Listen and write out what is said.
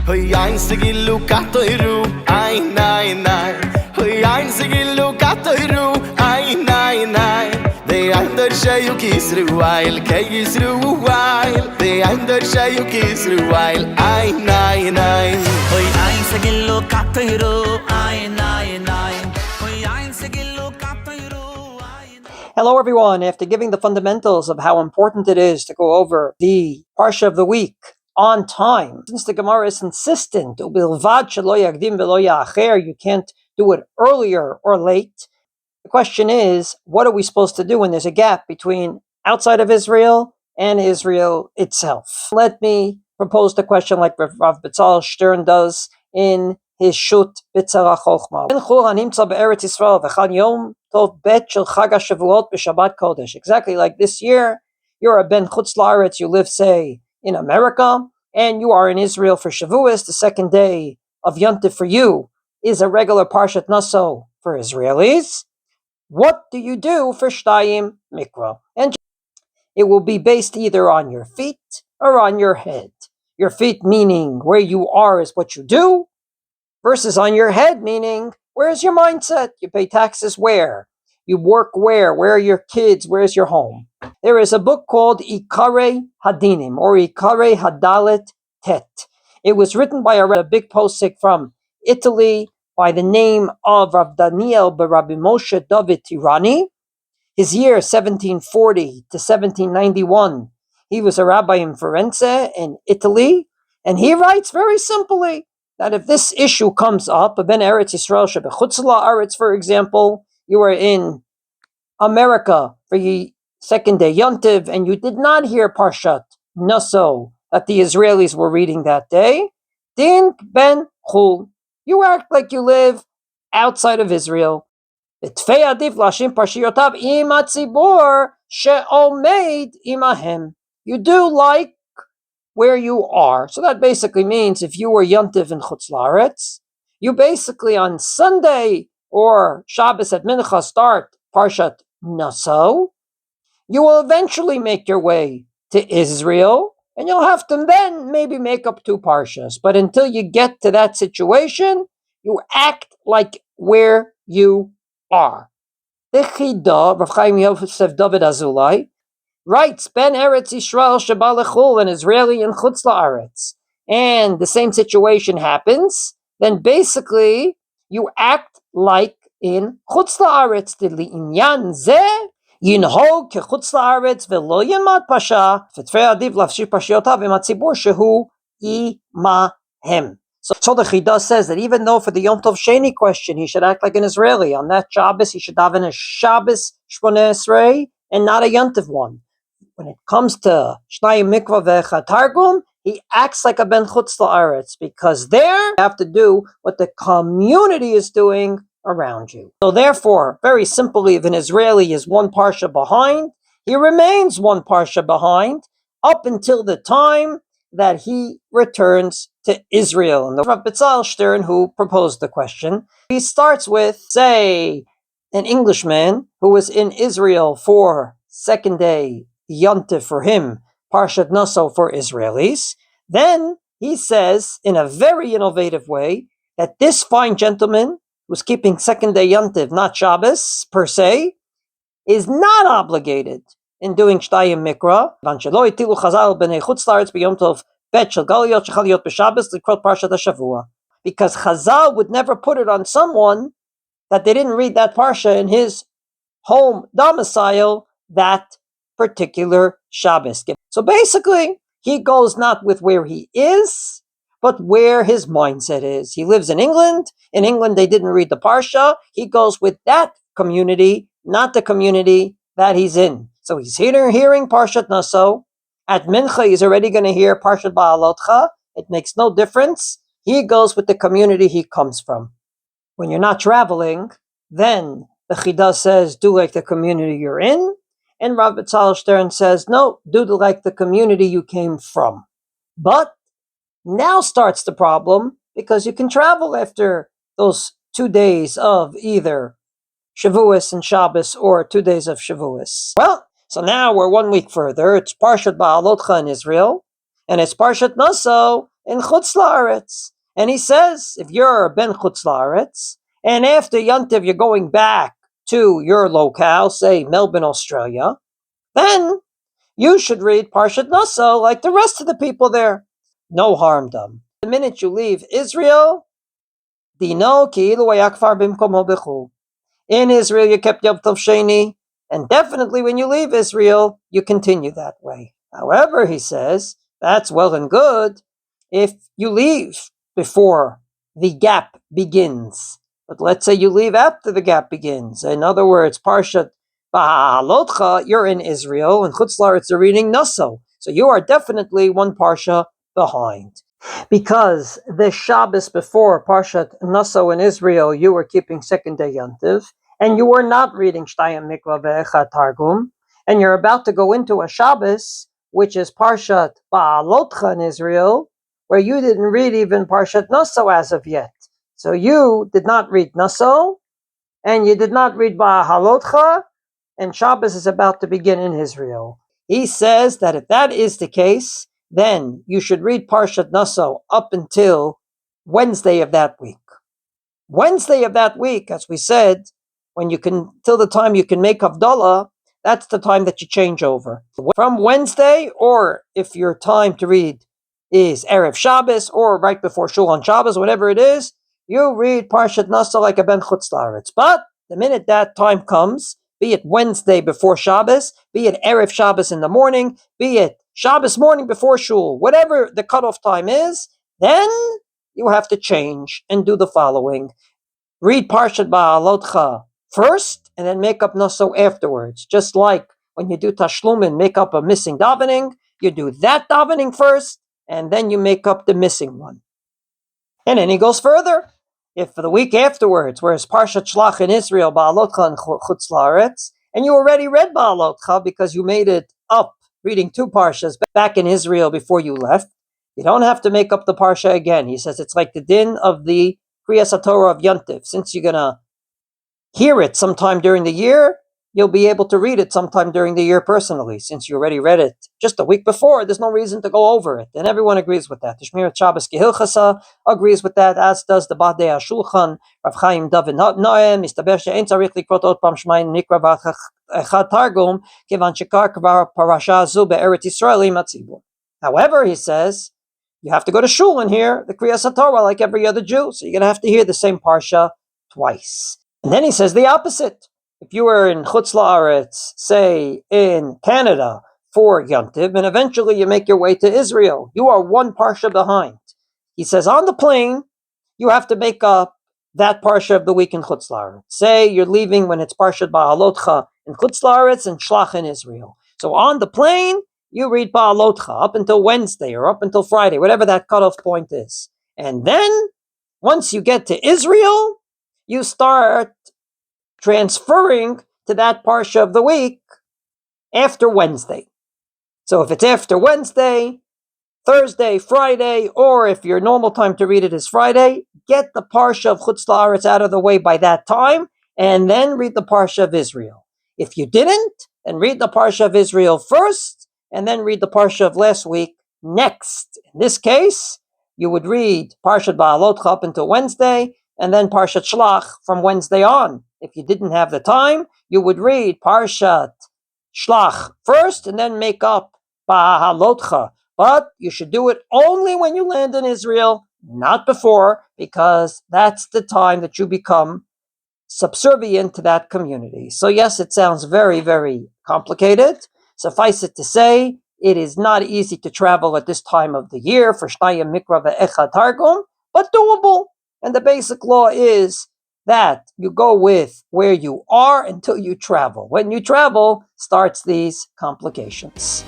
Hoy einzige Lukatoiru, ein nein nein. Hoy einzige Lukatoiru, ein nein nein. The under shayu kisru while kayisru while. The under shayu kisru while, ein nein nein. Hoy einzige Lukatoiru, ein nein nein. Hoy einzige Lukatoiru, ein. Hello everyone. After giving the fundamentals of how important it is to go over the Parsha of the week on time, since the Gemara is insistent, you can't do it earlier or late. The question is, what are we supposed to do when there's a gap between outside of Israel and Israel itself? Let me propose the question like Rav Betzalel Stern does in his Shut B'tzara Chochma. Exactly like this year, you're a Ben Chutz La'aretz, you live, say, in America, and you are in Israel for Shavuos. The second day of Yontif for you is a regular Parshat Naso for Israelis. What do you do for Shtayim Mikra? And it will be based either on your feet or on your head. Your feet meaning where you are is what you do, versus on your head meaning where's your mindset? You pay taxes where? You work where? Where are your kids? Where's your home? There is a book called Ikare Hadinim or Ikare Hadalet Tet. It was written by a big posik from Italy by the name of Rav Daniel Rabbi Moshe David Tirani. His year 1740 to 1791. He was a rabbi in Firenze in Italy, and he writes very simply that if this issue comes up, Ben Eretz Yisrael Shebechutz La'aretz, for example, you are in America for your second day Yontiv, and you did not hear Parshat Naso that the Israelis were reading that day, Din Ben Chul, you act like you live outside of Israel. You do like where you are. So that basically means if you were Yontiv in Chutz La'aretz, you basically on Sunday or Shabbos at Mincha start Parshat Naso. You will eventually make your way to Israel, and you'll have to then maybe make up two Parshas. But until you get to that situation, you act like where you are. The Chida, Rav Chaim Yosef David Azulai, writes, Ben Eretz Yisrael Sheba Lechul, an Israeli in Chutz La'aretz, and the same situation happens, then basically you act like in Chutz La'aretz. Li'inyan zeh ינהוג כחוץ לארץ ולא ילמד פרשה, ותפי עדיף להפשיר פרשיותיו עם הציבור שהוא עמהם. So the Chida says that even though for the Yom Tov Sheni question he should act like an Israeli, on that Shabbos he should have a Shabbos Shmoneh Esrei and not a Yom Tov one. When it comes to Shnayim Mikra Ve'echad Targum, he acts like a Ben Chutz La'aretz, because there you have to do what the community is doing around you. So therefore, very simply, if an Israeli is one Parsha behind, he remains one Parsha behind up until the time that he returns to Israel. And the Rav Betzalel Stern, who proposed the question, he starts with, say, an Englishman who was in Israel for second day Yontif for him, Parshat Naso for Israelis. Then he says, in a very innovative way, that this fine gentleman who's keeping second day Yontiv, not Shabbos per se, is not obligated in doing Shtayim Mikra. Because Chazal would never put it on someone that they didn't read that Parsha in his home domicile that particular Shabbos. So basically, he goes not with where he is, but where his mindset is. He lives in England. In England, they didn't read the Parsha. He goes with that community, not the community that he's in. So he's hearing Parshat Naso. At Mincha, he's already going to hear Parshat Ba'alotcha. It makes no difference. He goes with the community he comes from. When you're not traveling, then the Chida says, do like the community you're in. And Rav Betzalel Stern says, no, do like the community you came from. But now starts the problem, because you can travel after those 2 days of either Shavuos and Shabbos or 2 days of Shavuos. Well, so now we're 1 week further. It's Parshat Ba'alotcha in Israel, and it's Parshat Naso in Chutz La'aretz. And he says, if you're ben Chutz La'aretz, and after Yontiv you're going back to your locale, say Melbourne, Australia, then you should read Parshat Naso like the rest of the people there. No harm done. The minute you leave Israel, Dino ki'ilu hayakfar bimkomo b'chul. In Israel, you kept Yom Tov Sheni, and definitely when you leave Israel, you continue that way. However, he says, that's well and good if you leave before the gap begins. But let's say you leave after the gap begins. In other words, Parshat Ba'alotcha, you're in Israel, and Chutz La'aretz are reading Naso. So you are definitely one Parsha behind. Because the Shabbos before Parshat Naso in Israel, you were keeping second day Yontiv, and you were not reading Shnayim Mikra Ve'echad Targum, and you're about to go into a Shabbos, which is Parshat Ba'alotcha in Israel, where you didn't read even Parshat Naso as of yet. So you did not read Naso, and you did not read Ba'alotcha, and Shabbos is about to begin in Israel. He says that if that is the case, then you should read Parshat Naso up until Wednesday of that week. Wednesday of that week, as we said, till the time you can make Havdalah, that's the time that you change over. From Wednesday, or if your time to read is Erev Shabbos, or right before Shul on Shabbos, whatever it is, you read Parshat Naso like a ben Chutz La'aretz. But the minute that time comes, be it Wednesday before Shabbos, be it Erev Shabbos in the morning, be it Shabbos morning before Shul, whatever the cutoff time is, then you have to change and do the following. Read Parshat Ba'alotcha first, and then make up Naso afterwards. Just like when you do Tashlumin, make up a missing davening, you do that davening first, and then you make up the missing one. And then he goes further. If for the week afterwards, whereas Parshat Shlach in Israel, Ba'alotcha and Chutz La'aretz, and you already read Ba'alotcha because you made it up reading two Parshas back in Israel before you left, you don't have to make up the Parsha again. He says it's like the din of the Kriyas HaTorah of Yontif. Since you're going to hear it sometime during the year, you'll be able to read it sometime during the year personally. Since you already read it just a week before, there's no reason to go over it. And everyone agrees with that. The Shmirat Shabbos Kehilchasa agrees with that, as does the Badei HaShulchan, Rav Chaim David Noem, Mistaber she'ein tzarich likrot od pam Shnayim Mikra Ve'echad Targum, kivan shekar kvar parasha zu be'eretz Yisrael im hatzibur. However, he says, you have to go to Shul and hear the Kriyas HaTorah like every other Jew. So you're going to have to hear the same Parsha twice. And then he says the opposite. If you were in Chutz La'aretz, say in Canada, for Yontiv, and eventually you make your way to Israel, you are one Parsha behind. He says on the plane, you have to make up that Parsha of the week in Chutz La'aretz. Say you're leaving when it's Parshat Ba'alotcha in Chutz La'aretz and Shlach in Israel. So on the plane, you read Ba'alotcha up until Wednesday or up until Friday, whatever that cutoff point is. And then, once you get to Israel, you start transferring to that Parsha of the week after Wednesday. So if it's after Wednesday, Thursday, Friday, or if your normal time to read it is Friday, get the Parsha of Chutz La'aretz out of the way by that time, and then read the Parsha of Israel. If you didn't, then read the Parsha of Israel first, and then read the Parsha of last week next. In this case, you would read Parshat Ba'alotcha up until Wednesday, and then Parshat Shlach from Wednesday on. If you didn't have the time, you would read Parshat Shlach first, and then make up Ba'alotcha. But you should do it only when you land in Israel, not before, because that's the time that you become subservient to that community. So yes, it sounds very, very complicated. Suffice it to say, it is not easy to travel at this time of the year for Shnayim Mikra Ve'echad Targum, but doable. And the basic law is that you go with where you are until you travel. When you travel, starts these complications.